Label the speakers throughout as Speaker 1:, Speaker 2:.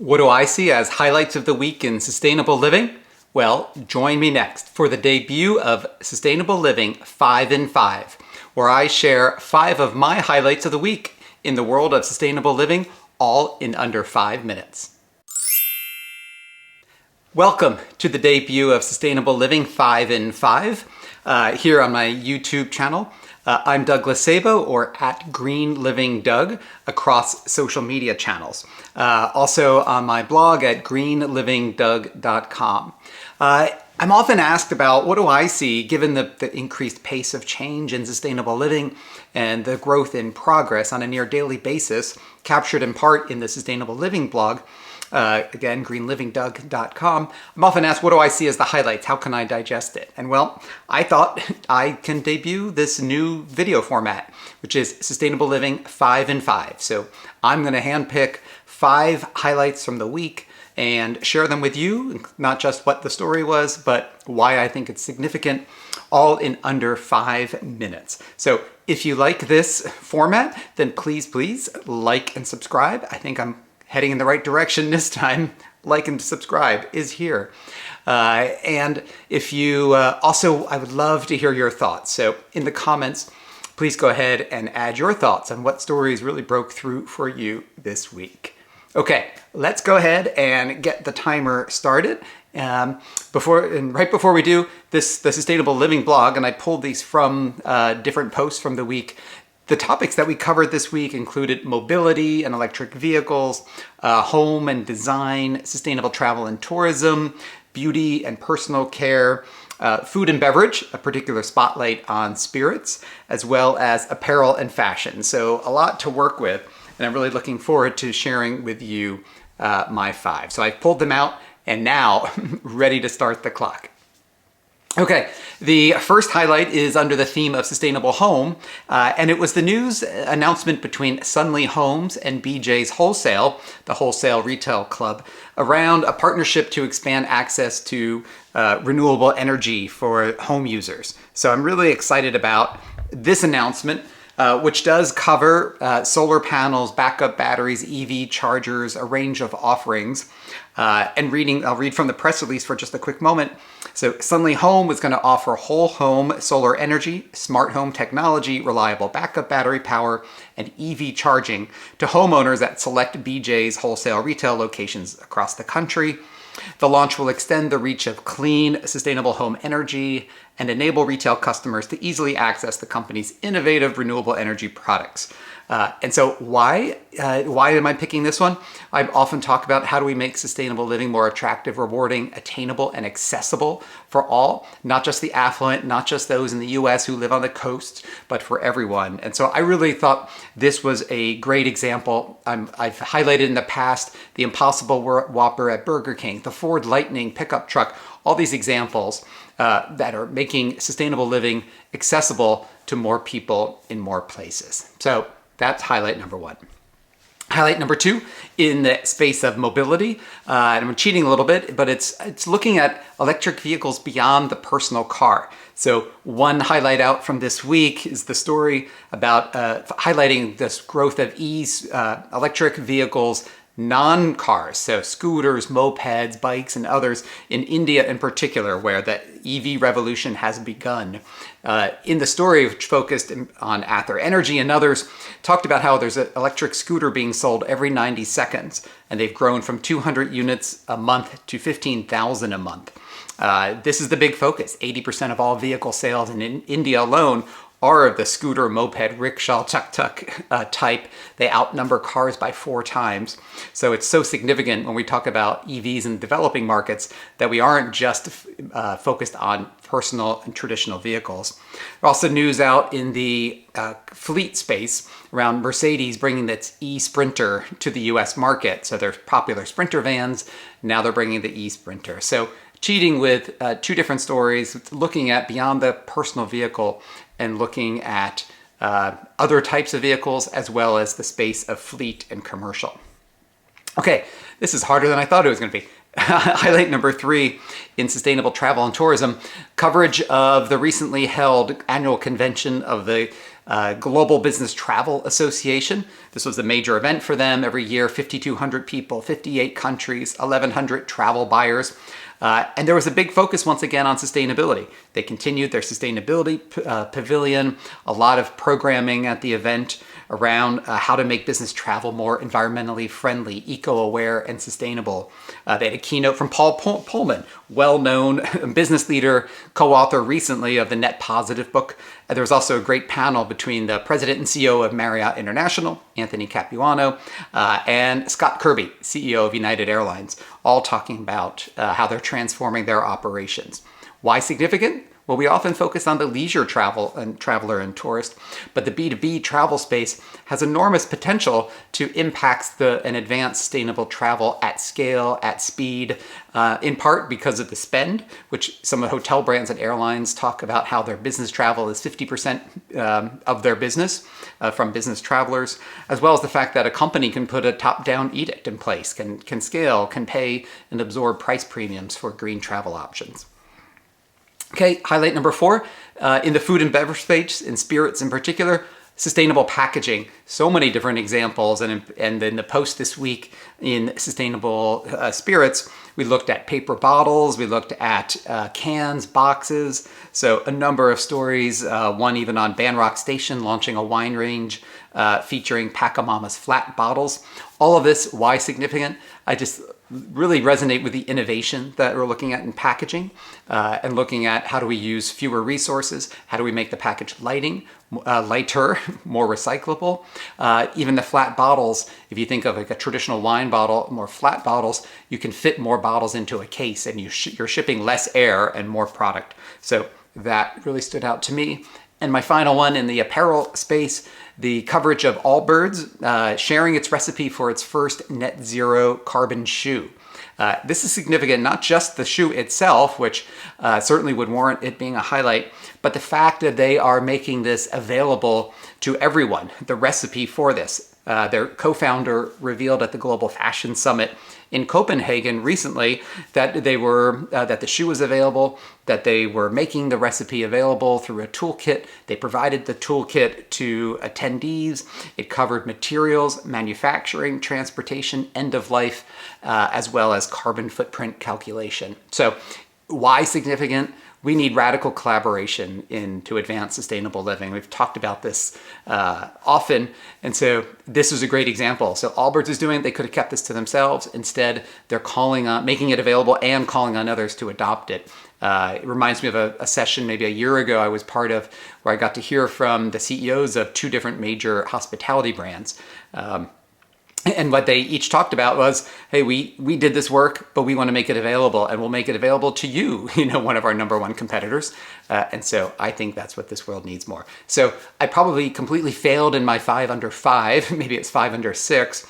Speaker 1: What do I see as highlights of the week in sustainable living? Well, join me next for the debut of Sustainable Living 5 in 5, where I share 5 of my highlights of the week in the world of sustainable living, all in under 5 minutes. Welcome to the debut of Sustainable Living 5 in 5 here on my YouTube channel. I'm Douglas Sabo, or at Green Living Doug, across social media channels. Also on my blog at greenlivingdoug.com. I'm often asked about what do I see given the increased pace of change in sustainable living and the growth in progress on a near daily basis, captured in part in the Sustainable Living blog. Again, greenlivingdoug.com. I'm often asked, what do I see as the highlights? How can I digest it? And well, I thought I can debut this new video format, which is Sustainable Living 5 in 5. So I'm going to handpick 5 highlights from the week and share them with you, not just what the story was, but why I think it's significant, all in under 5 minutes. So if you like this format, then please like and subscribe. I think I'm heading in the right direction this time. Like and subscribe is here. And if you also, I would love to hear your thoughts. So in the comments, please go ahead and add your thoughts on what stories really broke through for you this week. Okay, let's go ahead and get the timer started. Right before we do, the Sustainable Living blog, and I pulled these from different posts from the week. The topics that we covered this week included mobility and electric vehicles, home and design, sustainable travel and tourism, beauty and personal care, food and beverage, a particular spotlight on spirits, as well as apparel and fashion. So a lot to work with, and I'm really looking forward to sharing with you my 5. So I've pulled them out and now ready to start the clock. Okay, the first highlight is under the theme of sustainable home, and it was the news announcement between Sunly Homes and BJ's Wholesale, the wholesale retail club, around a partnership to expand access to renewable energy for home users. So I'm really excited about this announcement, which does cover solar panels, backup batteries, EV chargers, a range of offerings. I'll read from the press release for just a quick moment. So Sunly Home is going to offer whole home solar energy, smart home technology, reliable backup battery power, and EV charging to homeowners at select BJ's wholesale retail locations across the country. The launch will extend the reach of clean, sustainable home energy and enable retail customers to easily access the company's innovative renewable energy products. And so why am I picking this one? I often talk about how do we make sustainable living more attractive, rewarding, attainable, and accessible for all, not just the affluent, not just those in the US who live on the coast, but for everyone. And so I really thought this was a great example. I've highlighted in the past the Impossible Whopper at Burger King, the Ford Lightning pickup truck, all these examples that are making sustainable living accessible to more people in more places. So that's highlight number 1. Highlight number 2, in the space of mobility, and I'm cheating a little bit, but it's looking at electric vehicles beyond the personal car. So one highlight out from this week is the story about highlighting this growth of electric vehicles, non-cars, so scooters, mopeds, bikes, and others in India in particular, where the EV revolution has begun. In the story, which focused on Ather Energy and others, talked about how there's an electric scooter being sold every 90 seconds, and they've grown from 200 units a month to 15,000 a month. This is the big focus. 80% of all vehicle sales in India alone are of the scooter, moped, rickshaw, tuk-tuk type. They outnumber cars by 4 times. So it's so significant when we talk about EVs in developing markets that we aren't just focused on personal and traditional vehicles. Also news out in the fleet space around Mercedes bringing its e-Sprinter to the US market. So they're popular Sprinter vans, now they're bringing the e-Sprinter. So cheating with 2 different stories, looking at beyond the personal vehicle and looking at other types of vehicles, as well as the space of fleet and commercial. Okay, this is harder than I thought it was going to be. Highlight number 3 in sustainable travel and tourism, coverage of the recently held annual convention of the Global Business Travel Association. This was a major event for them every year, 5,200 people, 58 countries, 1,100 travel buyers. And there was a big focus once again on sustainability. They continued their sustainability pavilion, a lot of programming at the event around how to make business travel more environmentally friendly, eco-aware, and sustainable. They had a keynote from Paul Pullman, well-known business leader, co-author recently of the Net Positive book. There was also a great panel between the president and CEO of Marriott International, Anthony Capuano, and Scott Kirby, CEO of United Airlines, all talking about how they're transforming their operations. Why significant? Well, we often focus on the leisure traveler and tourist, but the B2B travel space has enormous potential to impact and advance sustainable travel at scale, at speed, in part because of the spend, which some of the hotel brands and airlines talk about how their business travel is 50% of their business from business travelers, as well as the fact that a company can put a top-down edict in place, can scale, can pay and absorb price premiums for green travel options. Okay, highlight number 4, in the food and beverage space, in spirits in particular, sustainable packaging. So many different examples, and in the post this week in sustainable spirits, we looked at paper bottles, we looked at cans, boxes, so a number of stories, one even on Banrock Station launching a wine range featuring Pacamama's flat bottles. All of this, why significant? I just really resonate with the innovation that we're looking at in packaging and looking at how do we use fewer resources, how do we make the package lighter, more recyclable. Even the flat bottles, if you think of like a traditional wine bottle, more flat bottles, you can fit more bottles into a case and you're shipping less air and more product. So that really stood out to me. And my final one in the apparel space, the coverage of Allbirds sharing its recipe for its first net zero carbon shoe. This is significant, not just the shoe itself, which certainly would warrant it being a highlight, but the fact that they are making this available to everyone, the recipe for this. Their co-founder revealed at the Global Fashion Summit in Copenhagen recently that that the shoe was available, that they were making the recipe available through a toolkit. They provided the toolkit to attendees. It covered materials, manufacturing, transportation, end of life, as well as carbon footprint calculation. So why significant? We need radical collaboration to advance sustainable living. We've talked about this often, and so this was a great example. So Allbirds is doing it. They could have kept this to themselves. Instead, they're making it available and calling on others to adopt it. It reminds me of a session maybe a year ago I was part of where I got to hear from the CEOs of 2 different major hospitality brands. And what they each talked about was, hey, we did this work, but we want to make it available, and we'll make it available to you, one of our #1 competitors. And so I think that's what this world needs more. So I probably completely failed in my 5 under 5, maybe it's 5 under 6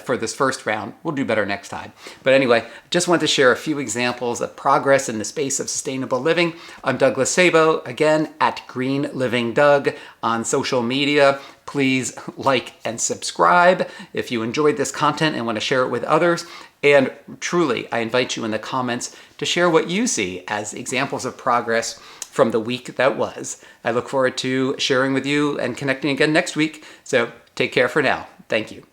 Speaker 1: for this first round. We'll do better next time. But anyway, just want to share a few examples of progress in the space of sustainable living. I'm Douglas Sabo, again, at Green Living Doug on social media. Please like and subscribe if you enjoyed this content and want to share it with others. And truly, I invite you in the comments to share what you see as examples of progress from the week that was. I look forward to sharing with you and connecting again next week. So take care for now. Thank you.